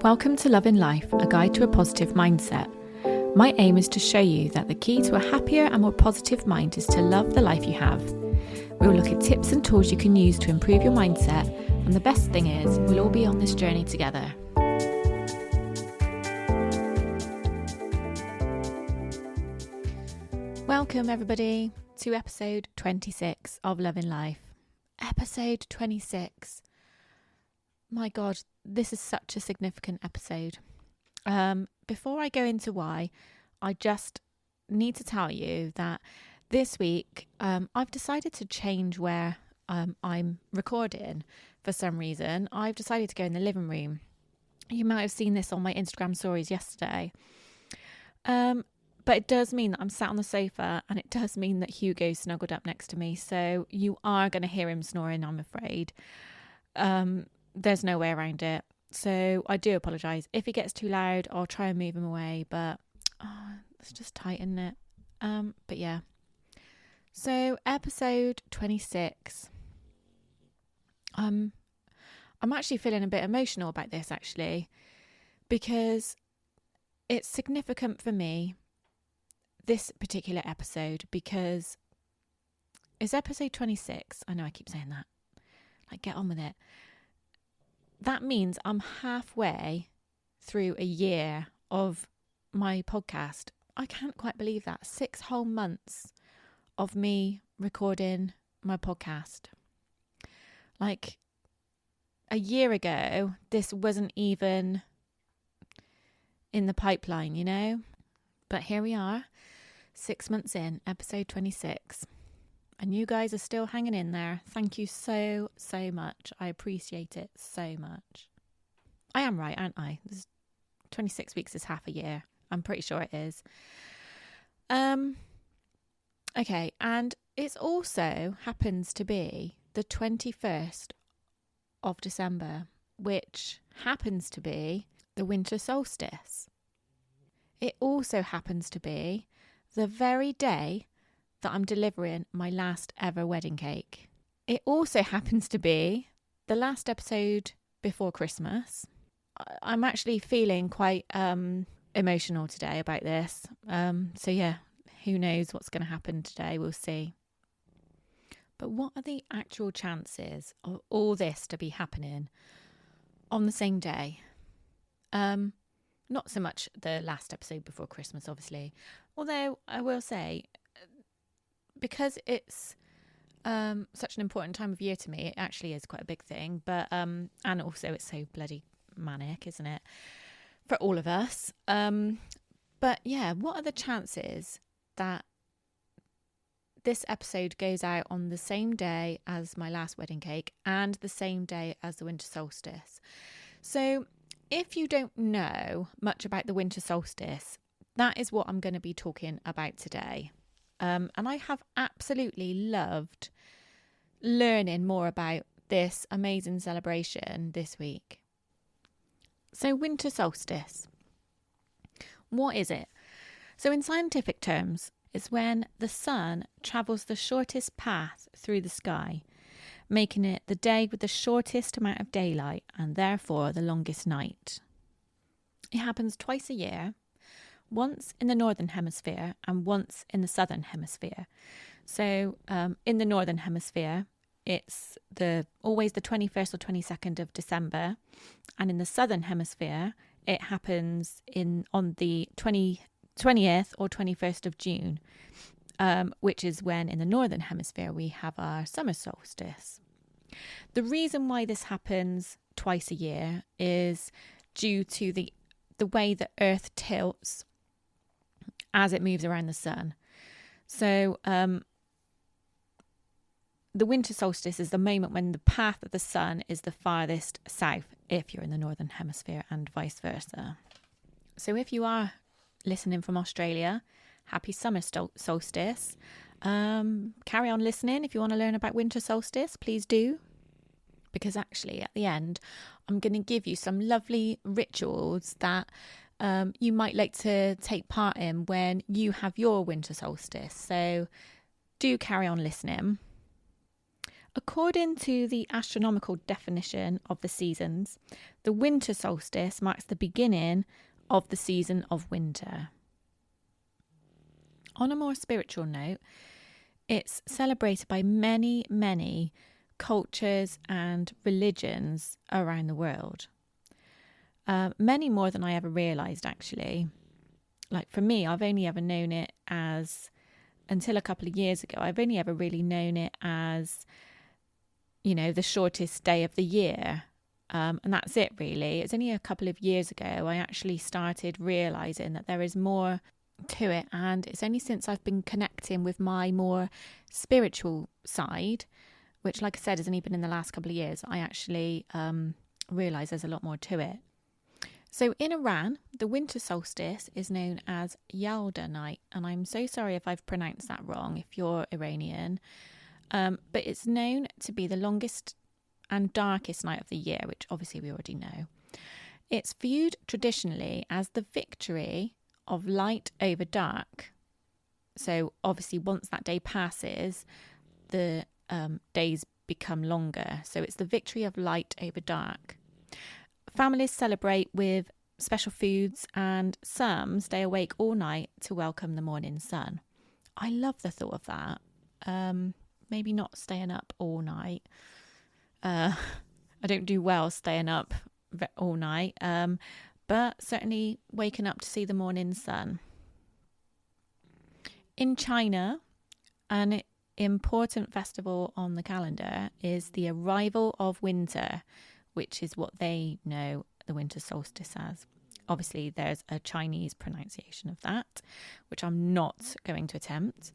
Welcome to Love in Life, a guide to a positive mindset. My aim is to show you that the key to a happier and more positive mind is to love the life you have. We will look at tips and tools you can use to improve your mindset, and the best thing is, we'll all be on this journey together. Welcome everybody to episode 26 of Love in Life. Episode 26. My God, this is such a significant episode. Before I go into why, I just need to tell you that this week I've decided to change where I'm recording for some reason. I've decided to go in the living room. You might have seen this on my Instagram stories yesterday. But it does mean that I'm sat on the sofa, and it does mean that Hugo's snuggled up next to me. So you are going to hear him snoring, I'm afraid. There's no way around it. So I do apologise. If he gets too loud, I'll try and move him away. But it's just tight, isn't it? But yeah. So episode 26. I'm actually feeling a bit emotional about this, actually, because it's significant for me, this particular episode, because it's episode 26. I know I keep saying that. Like, get on with it. That means I'm halfway through a year of my podcast. I can't quite believe that. 6 whole months of me recording my podcast. Like, a year ago, this wasn't even in the pipeline, you know? But here we are, 6 months in, episode 26. And you guys are still hanging in there. Thank you so, so much. I appreciate it so much. I am right, aren't I? 26 weeks is half a year. I'm pretty sure it is. Okay, and it also happens to be the 21st of December, which happens to be the Winter Solstice. It also happens to be the very day that I'm delivering my last ever wedding cake. It also happens to be the last episode before Christmas. I'm actually feeling quite emotional today about this. So yeah, who knows what's going to happen today? We'll see. But what are the actual chances of all this to be happening on the same day? Not so much the last episode before Christmas, obviously. Although I will say, because it's such an important time of year to me, it actually is quite a big thing. But and also it's so bloody manic, isn't it, for all of us? But yeah, what are the chances that this episode goes out on the same day as my last wedding cake and the same day as the Winter Solstice? So if you don't know much about the Winter Solstice, that is what I'm going to be talking about today. And I have absolutely loved learning more about this amazing celebration this week. So Winter Solstice, what is it? So in scientific terms, it's when the sun travels the shortest path through the sky, making it the day with the shortest amount of daylight and therefore the longest night. It happens twice a year, once in the northern hemisphere and once in the southern hemisphere. So in the northern hemisphere, it's always the 21st or 22nd of December, and in the southern hemisphere, it happens on the 20th or 21st of June, which is when in the northern hemisphere we have our summer solstice. The reason why this happens twice a year is due to the way the Earth tilts as it moves around the sun. So the winter solstice is the moment when the path of the sun is the farthest south if you're in the northern hemisphere, and vice versa. So if you are listening from Australia, happy summer solstice. Carry on listening. If you want to learn about winter solstice, please do. Because actually at the end, I'm going to give you some lovely rituals that you might like to take part in when you have your winter solstice. So do carry on listening. According to the astronomical definition of the seasons, the winter solstice marks the beginning of the season of winter. On a more spiritual note, it's celebrated by many, many cultures and religions around the world. Many more than I ever realised, actually. Like for me, I've only ever known it as, until a couple of years ago, I've only ever really known it as, the shortest day of the year. And that's it, really. It's only a couple of years ago I actually started realising that there is more to it. And it's only since I've been connecting with my more spiritual side, which, like I said, has only been in the last couple of years, I actually realise there's a lot more to it. So in Iran, the winter solstice is known as Yalda night. And I'm so sorry if I've pronounced that wrong, if you're Iranian. But it's known to be the longest and darkest night of the year, which obviously we already know. It's viewed traditionally as the victory of light over dark. So obviously once that day passes, the days become longer. So it's the victory of light over dark. Families celebrate with special foods and some stay awake all night to welcome the morning sun. I love the thought of that. Maybe not staying up all night. I don't do well staying up all night, but certainly waking up to see the morning sun. In China, an important festival on the calendar is the arrival of winter, which is what they know the winter solstice as. Obviously, there's a Chinese pronunciation of that, which I'm not going to attempt.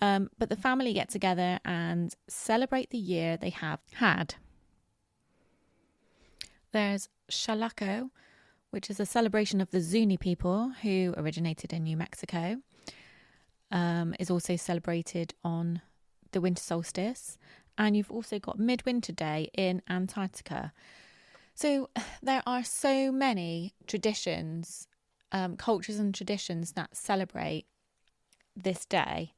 But the family get together and celebrate the year they have had. There's Shalako, which is a celebration of the Zuni people who originated in New Mexico. Is also celebrated on the winter solstice. And you've also got Midwinter Day in Antarctica. So there are so many traditions, cultures and traditions that celebrate this day.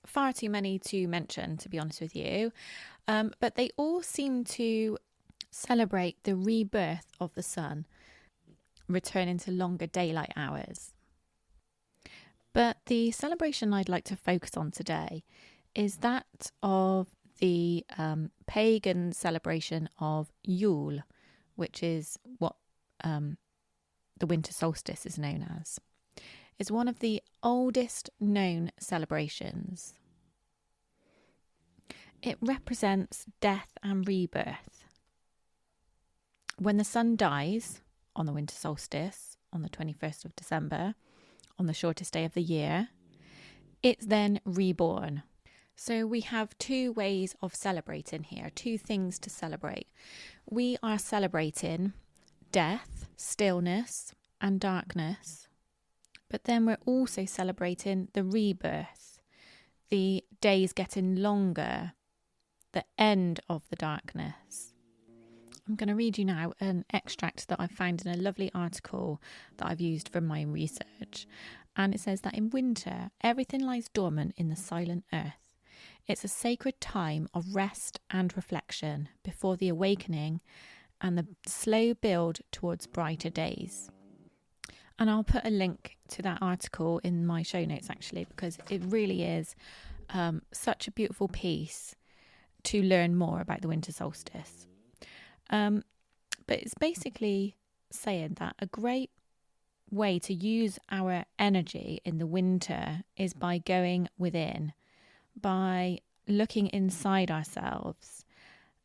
Far too many to mention, to be honest with you. But they all seem to celebrate the rebirth of the sun, returning to longer daylight hours. But the celebration I'd like to focus on today is that of the pagan celebration of Yule, which is what the winter solstice is known as. It's one of the oldest known celebrations. It represents death and rebirth. When the sun dies on the winter solstice, on the 21st of December, on the shortest day of the year, it's then reborn. So we have two ways of celebrating here, two things to celebrate. We are celebrating death, stillness, and darkness. But then we're also celebrating the rebirth, the days getting longer, the end of the darkness. I'm going to read you now an extract that I found in a lovely article that I've used from my research. And it says that in winter, everything lies dormant in the silent earth. It's a sacred time of rest and reflection before the awakening and the slow build towards brighter days. And I'll put a link to that article in my show notes, actually, because it really is such a beautiful piece to learn more about the winter solstice. But it's basically saying that a great way to use our energy in the winter is by going within, by looking inside ourselves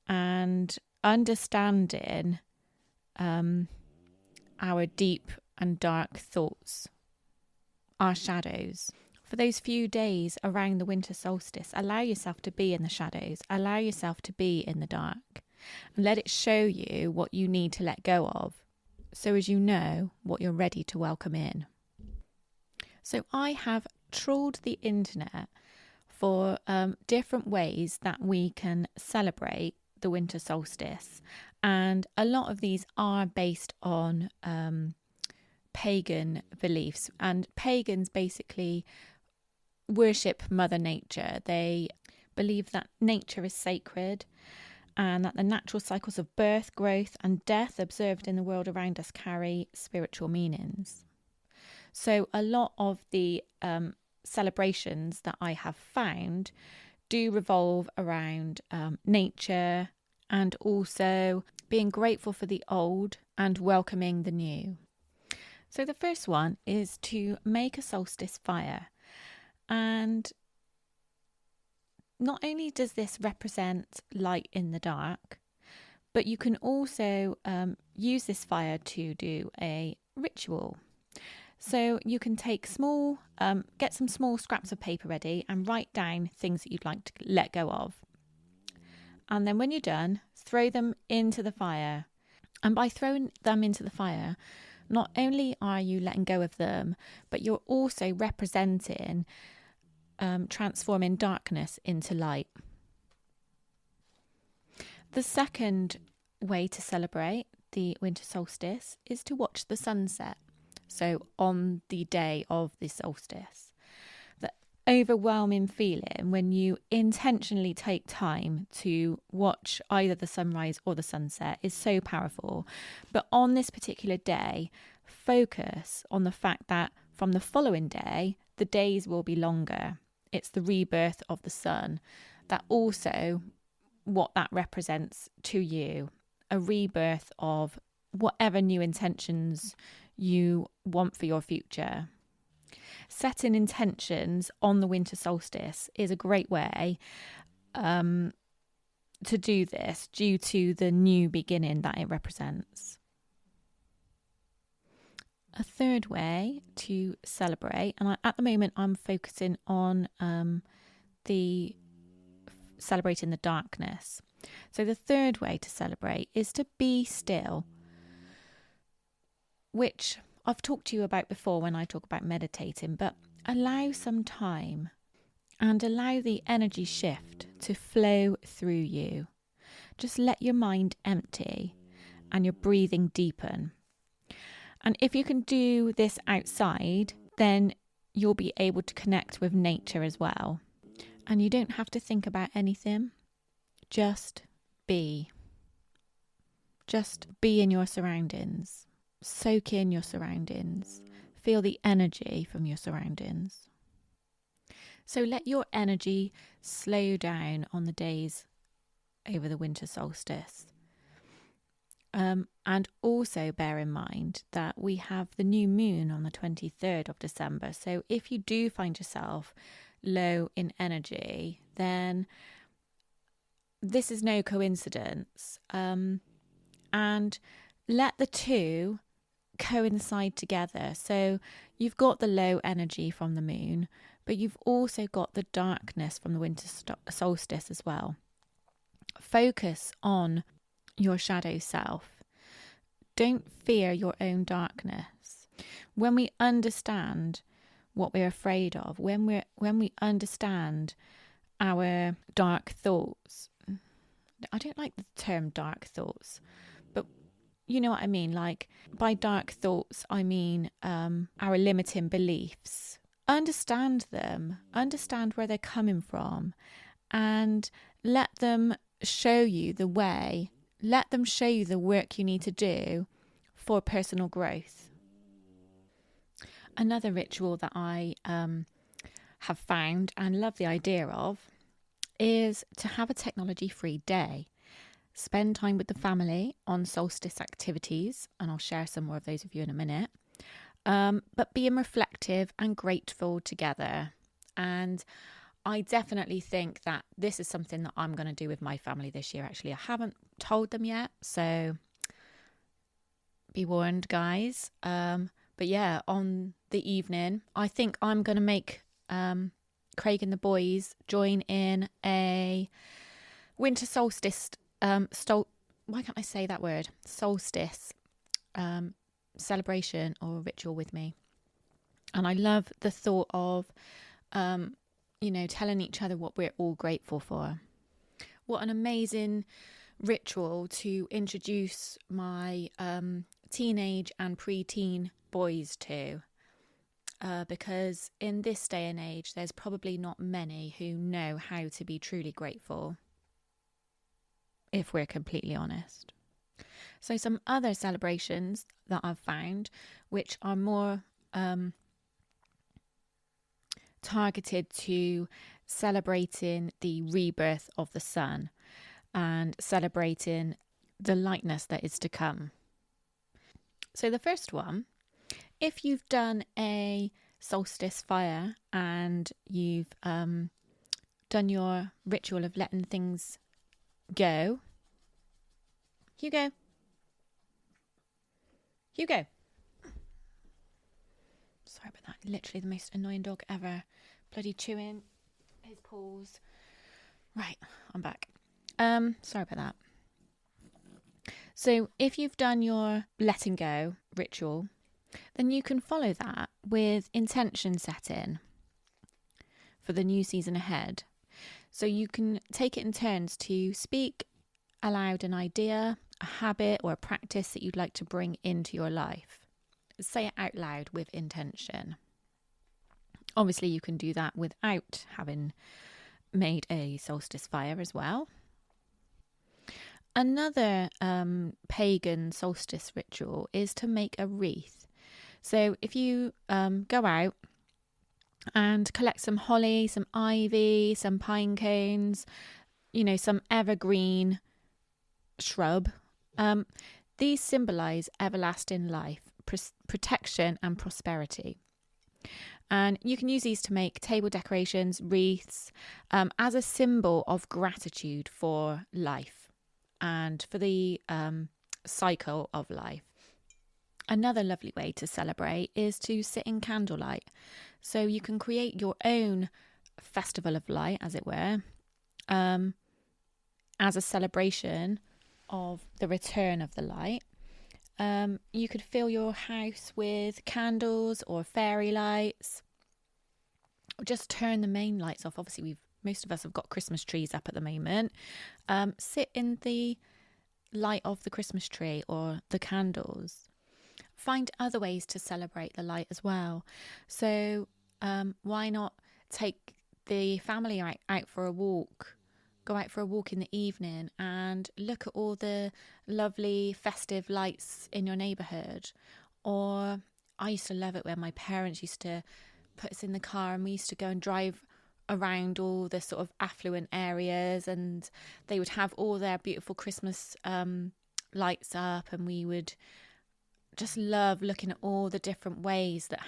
and understanding our deep and dark thoughts, our shadows. For those few days around the winter solstice, allow yourself to be in the shadows, allow yourself to be in the dark, and let it show you what you need to let go of, so as you know what you're ready to welcome in. So I have trawled the internet for different ways that we can celebrate the winter solstice, and a lot of these are based on pagan beliefs, and pagans basically worship Mother Nature. They believe that nature is sacred and that the natural cycles of birth, growth, and death observed in the world around us carry spiritual meanings. So a lot of the celebrations that I have found do revolve around nature and also being grateful for the old and welcoming the new. So the first one is to make a solstice fire. And not only does this represent light in the dark, but you can also use this fire to do a ritual. So you can take get some small scraps of paper ready and write down things that you'd like to let go of. And then when you're done, throw them into the fire. And by throwing them into the fire, not only are you letting go of them, but you're also representing transforming darkness into light. The second way to celebrate the winter solstice is to watch the sunset. So on the day of the solstice, the overwhelming feeling when you intentionally take time to watch either the sunrise or the sunset is so powerful. But on this particular day, focus on the fact that from the following day, the days will be longer. It's the rebirth of the sun. That also what that represents to you, a rebirth of whatever new intentions you want for your future. Setting intentions on the winter solstice is a great way to do this due to the new beginning that it represents. A third way to celebrate, and at the moment I'm focusing on celebrating the darkness. So the third way to celebrate is to be still, which I've talked to you about before when I talk about meditating, but allow some time and allow the energy shift to flow through you. Just let your mind empty and your breathing deepen. And if you can do this outside, then you'll be able to connect with nature as well. And you don't have to think about anything. Just be. Just be in your surroundings. Soak in your surroundings. Feel the energy from your surroundings. So let your energy slow down on the days over the winter solstice. And also bear in mind that we have the new moon on the 23rd of December. So if you do find yourself low in energy, then this is no coincidence. And let the two coincide together. So you've got the low energy from the moon, but you've also got the darkness from the winter solstice as well. Focus on your shadow self. Don't fear your own darkness. When we understand what we're afraid of, when we understand our dark thoughts, I don't like the term dark thoughts, but you know what I mean. Like by dark thoughts, I mean our limiting beliefs. Understand them, understand where they're coming from, and let them show you the way. Let them show you the work you need to do for personal growth. Another ritual that I have found and love the idea of is to have a technology-free day. Spend time with the family on solstice activities, and I'll share some more of those with you in a minute. But being reflective and grateful together. And I definitely think that this is something that I'm going to do with my family this year, actually. I haven't told them yet, so be warned, guys. But yeah, on the evening, I think I'm going to make Craig and the boys join in a winter solstice, why can't I say that word? Solstice celebration or ritual with me. And I love the thought of, telling each other what we're all grateful for. What an amazing ritual to introduce my teenage and preteen boys to. Because in this day and age, there's probably not many who know how to be truly grateful. if we're completely honest. So some other celebrations that I've found, which are more targeted to celebrating the rebirth of the sun and celebrating the lightness that is to come. So the first one, if you've done a solstice fire and you've done your ritual of letting things go, Hugo, sorry about that, literally the most annoying dog ever, bloody chewing his paws. Right, I'm back. Sorry about that. So if you've done your letting go ritual, then you can follow that with intention setting for the new season ahead. So you can take it in turns to speak aloud an idea, a habit, or a practice that you'd like to bring into your life. Say it out loud with intention. Obviously, you can do that without having made a solstice fire as well. Another pagan solstice ritual is to make a wreath. So if you go out and collect some holly, some ivy, some pine cones, some evergreen shrub, these symbolise everlasting life, protection and prosperity. And you can use these to make table decorations, wreaths, as a symbol of gratitude for life and for the cycle of life. Another lovely way to celebrate is to sit in candlelight. So you can create your own festival of light, as it were, as a celebration of the return of the light. You could fill your house with candles or fairy lights. Just turn the main lights off. Obviously, most of us have got Christmas trees up at the moment. Sit in the light of the Christmas tree or the candles. Find other ways to celebrate the light as well. So why not take the family out for a walk? Go out for a walk in the evening and look at all the lovely festive lights in your neighbourhood. Or I used to love it when my parents used to put us in the car and we used to go and drive around all the sort of affluent areas, and they would have all their beautiful Christmas lights up, and we would just love looking at all the different ways that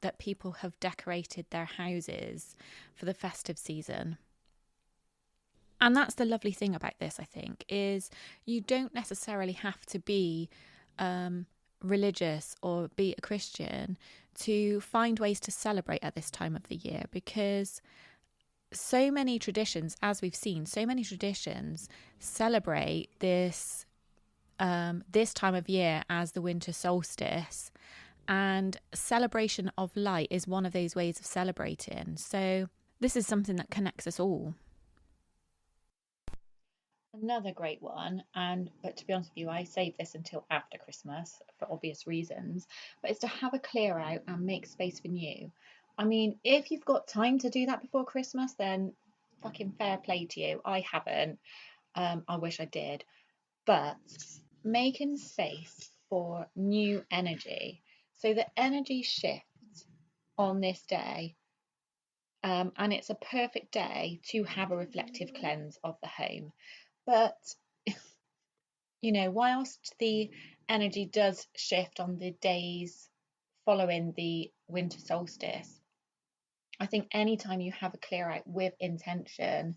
that people have decorated their houses for the festive season. And that's the lovely thing about this, I think, is you don't necessarily have to be religious or be a Christian to find ways to celebrate at this time of the year, because so many traditions, as we've seen, celebrate this time of year as the winter solstice, and celebration of light is one of those ways of celebrating. So this is something that connects us all. Another great one, but to be honest with you, I saved this until after Christmas for obvious reasons, but it's to have a clear out and make space for new. I mean, if you've got time to do that before Christmas, then fucking fair play to you. I haven't. I wish I did. But making space for new energy. So the energy shifts on this day, and it's a perfect day to have a reflective cleanse of the home. But, whilst the energy does shift on the days following the winter solstice, I think anytime you have a clear out with intention,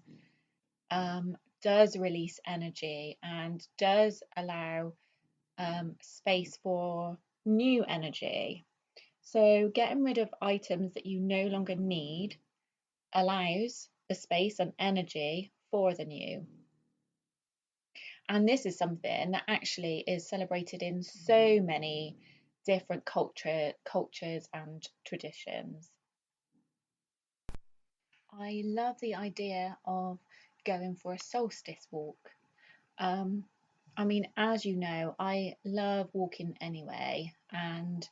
does release energy and does allow space for new energy. So getting rid of items that you no longer need allows the space and energy for the new. And this is something that actually is celebrated in so many different cultures and traditions. I love the idea of going for a solstice walk. I mean, as you know, I love walking anyway, and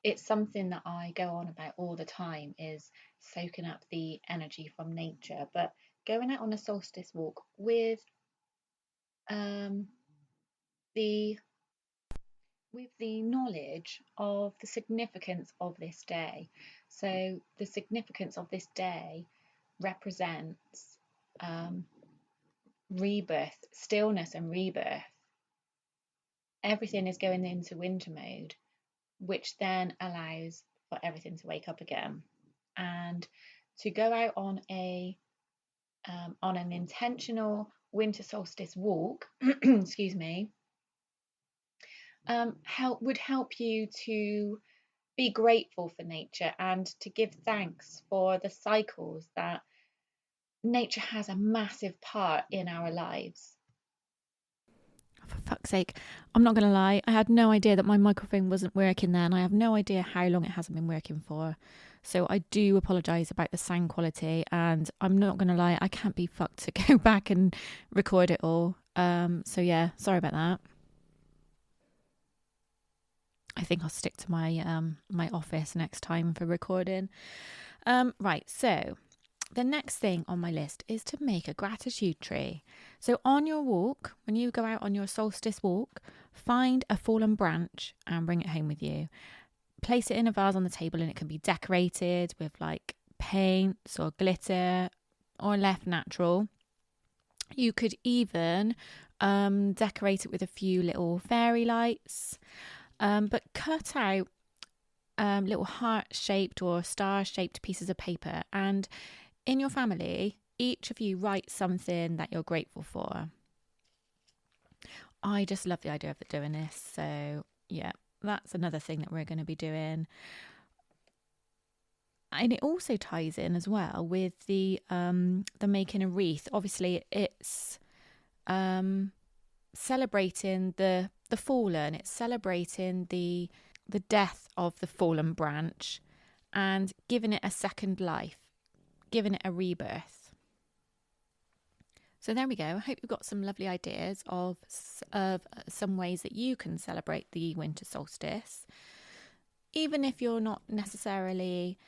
it's something that I go on about all the time, is soaking up the energy from nature. But going out on a solstice walk with the with the knowledge of the significance of this day. So the significance of this day represents rebirth, stillness and rebirth. Everything is going into winter mode, which then allows for everything to wake up again. And to go out on an intentional winter solstice walk, excuse me, would help you to be grateful for nature and to give thanks for the cycles that nature has a massive part in our lives. For fuck's sake, I'm not going to lie, I had no idea that my microphone wasn't working then. I have no idea how long it hasn't been working for. So I do apologise about the sound quality, and I'm not going to lie, I can't be fucked to go back and record it all. So yeah, sorry about that. I think I'll stick to my my office next time for recording. Right, so the next thing on my list is to make a gratitude tree. So on your walk, when you go out on your solstice walk, find a fallen branch and bring it home with you. Place it in a vase on the table, and it can be decorated with like paints or glitter or left natural. You could even decorate it with a few little fairy lights, but cut out little heart-shaped or star-shaped pieces of paper, and in your family, each of you write something that you're grateful for. I just love the idea of doing this. So yeah, that's another thing that we're going to be doing. And it also ties in as well with the making a wreath. Obviously, it's celebrating the fallen. It's celebrating the death of the fallen branch and giving it a second life, giving it a rebirth. So there we go. I hope you've got some lovely ideas of some ways that you can celebrate the winter solstice. Even if you're not necessarily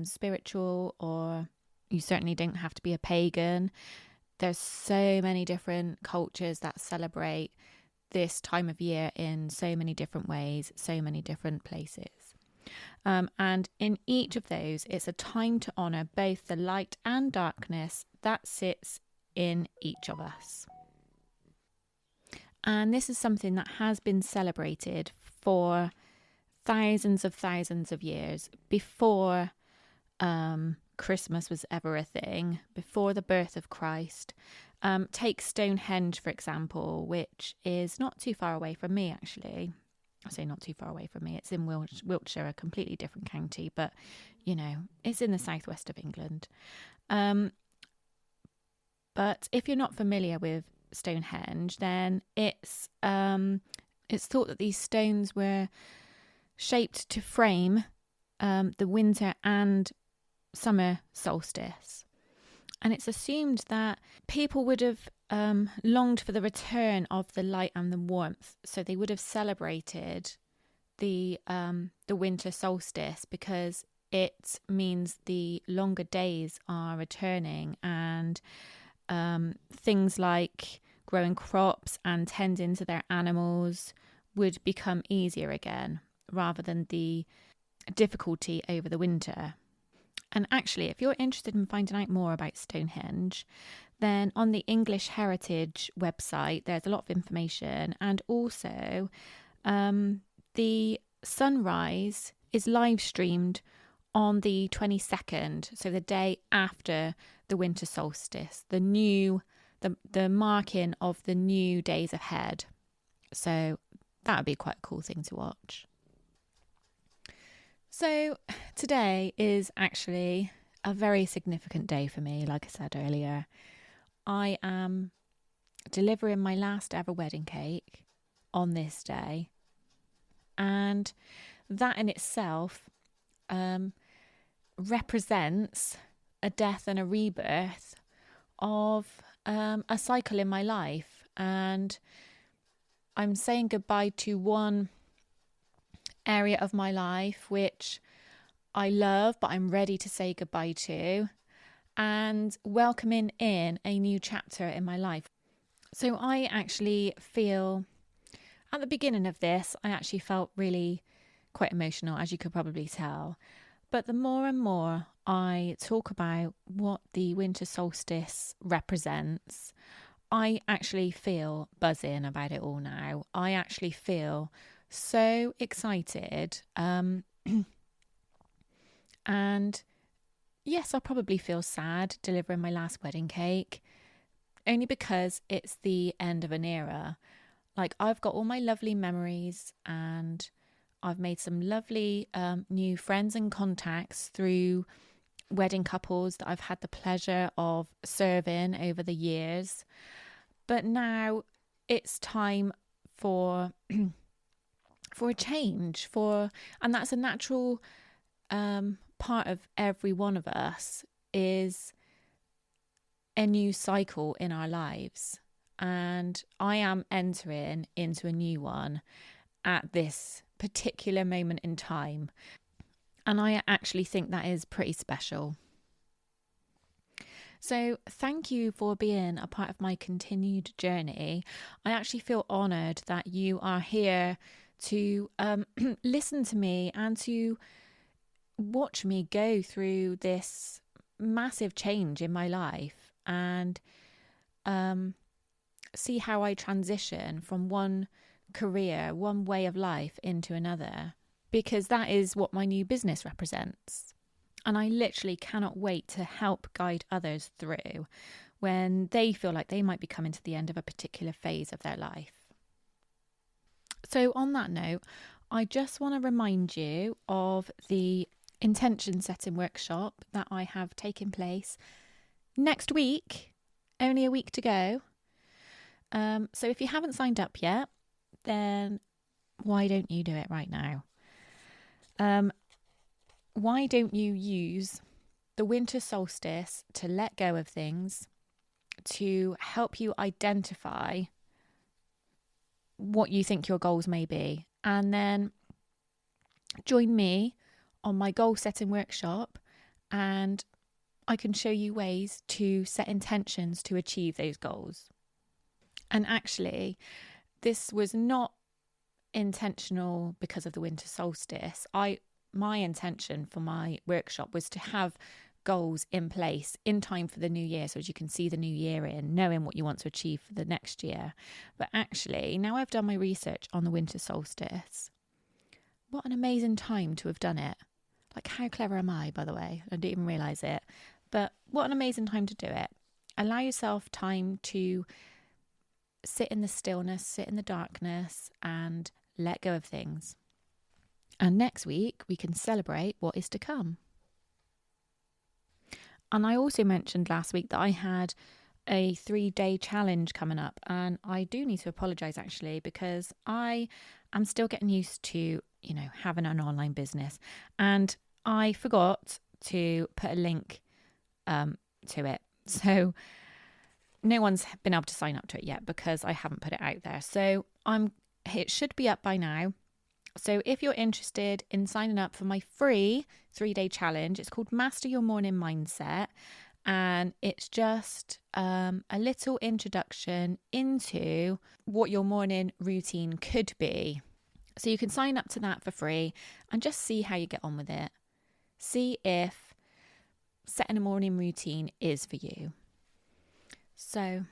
spiritual, or you certainly don't have to be a pagan. There's so many different cultures that celebrate this time of year in so many different ways, so many different places. And in each of those, it's a time to honour both the light and darkness that sits in each of us. And this is something that has been celebrated for thousands of years before Christmas was ever a thing, before the birth of Christ. Take Stonehenge, for example, which is not too far away from me, actually. I say not too far away from me. It's in Wiltshire, a completely different county, but, you know, it's in the southwest of England. But if you're not familiar with Stonehenge, then it's thought that these stones were shaped to frame the winter and summer solstice. And it's assumed that people would have longed for the return of the light and the warmth. So they would have celebrated the winter solstice because it means the longer days are returning, and things like growing crops and tending to their animals would become easier again, rather than the difficulty over the winter. And actually, if you're interested in finding out more about Stonehenge, then on the English Heritage website, there's a lot of information. And also, the sunrise is live streamed on the 22nd, so the day after the winter solstice, the marking of the new days ahead. So that would be quite a cool thing to watch. So today is actually a very significant day for me. Like I said earlier, I am delivering my last ever wedding cake on this day, and that in itself represents a death and a rebirth of a cycle in my life. And I'm saying goodbye to one area of my life which I love, but I'm ready to say goodbye to, and welcoming in a new chapter in my life. So I actually feel, at the beginning of this, I actually felt really quite emotional, as you could probably tell. But the more and more I talk about what the winter solstice represents, I actually feel buzzing about it all now. I actually feel so excited. And yes, I'll probably feel sad delivering my last wedding cake, only because it's the end of an era. Like, I've got all my lovely memories, and I've made some lovely new friends and contacts through wedding couples that I've had the pleasure of serving over the years. But now it's time for for a change, and that's a natural part of every one of us, is a new cycle in our lives. And I am entering into a new one at this particular moment in time. And I actually think that is pretty special. So thank you for being a part of my continued journey. I actually feel honoured that you are here to listen to me and to watch me go through this massive change in my life, and see how I transition from one career, one way of life into another, because that is what my new business represents. And I literally cannot wait to help guide others through when they feel like they might be coming to the end of a particular phase of their life. So on that note, I just want to remind you of the intention setting workshop that I have taken place next week, only a week to go. So if you haven't signed up yet, then why don't you do it right now? Why don't you use the winter solstice to let go of things, to help you identify what you think your goals may be, and then join me on my goal setting workshop, and I can show you ways to set intentions to achieve those goals. And actually, this was not intentional because of the winter solstice. My intention for my workshop was to have goals in place in time for the new year, so as you can see the new year in, knowing what you want to achieve for the next year. But actually, now I've done my research on the winter solstice, what an amazing time to have done it. Like, how clever am I, by the way? I didn't even realise it. But what an amazing time to do it. Allow yourself time to sit in the stillness, sit in the darkness, and let go of things. And next week, we can celebrate what is to come. And I also mentioned last week that I had a 3-day challenge coming up. And I do need to apologise, actually, because I am still getting used to, having an online business. And I forgot to put a link to it. So no one's been able to sign up to it yet because I haven't put it out there. So it should be up by now. So if you're interested in signing up for my free 3-day challenge, it's called Master Your Morning Mindset. And it's just a little introduction into what your morning routine could be. So you can sign up to that for free and just see how you get on with it. See if setting a morning routine is for you. So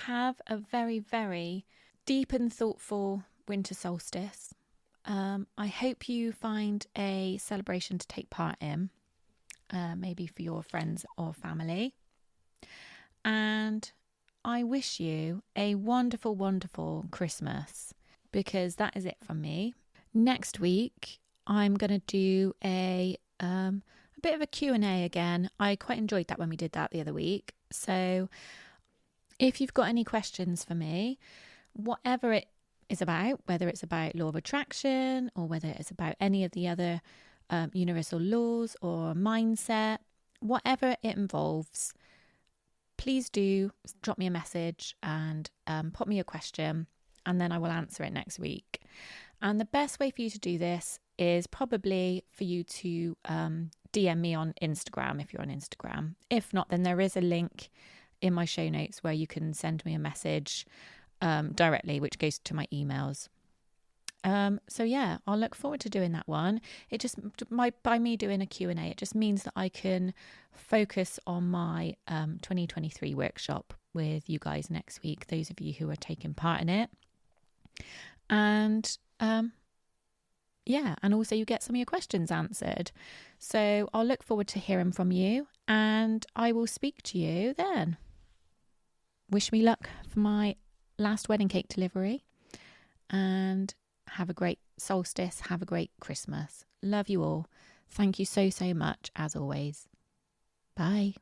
have a very, very deep and thoughtful winter solstice. I hope you find a celebration to take part in, maybe for your friends or family. And I wish you a wonderful, wonderful Christmas, because that is it from me. Next week, I'm going to do a bit of a Q&A again. I quite enjoyed that when we did that the other week. So if you've got any questions for me, whatever it is about, whether it's about law of attraction or whether it's about any of the other universal laws or mindset, whatever it involves, please do drop me a message and put me a question, and then I will answer it next week. And the best way for you to do this is probably for you to DM me on Instagram if you're on Instagram. If not, then there is a link in my show notes where you can send me a message directly, which goes to my emails. So yeah, I'll look forward to doing that one. It just, by me doing a Q&A, it just means that I can focus on my 2023 workshop with you guys next week, those of you who are taking part in it. And and also you get some of your questions answered. So I'll look forward to hearing from you, and I will speak to you then. Wish me luck for my last wedding cake delivery, and have a great solstice. Have a great Christmas. Love you all. Thank you so much, as always. Bye.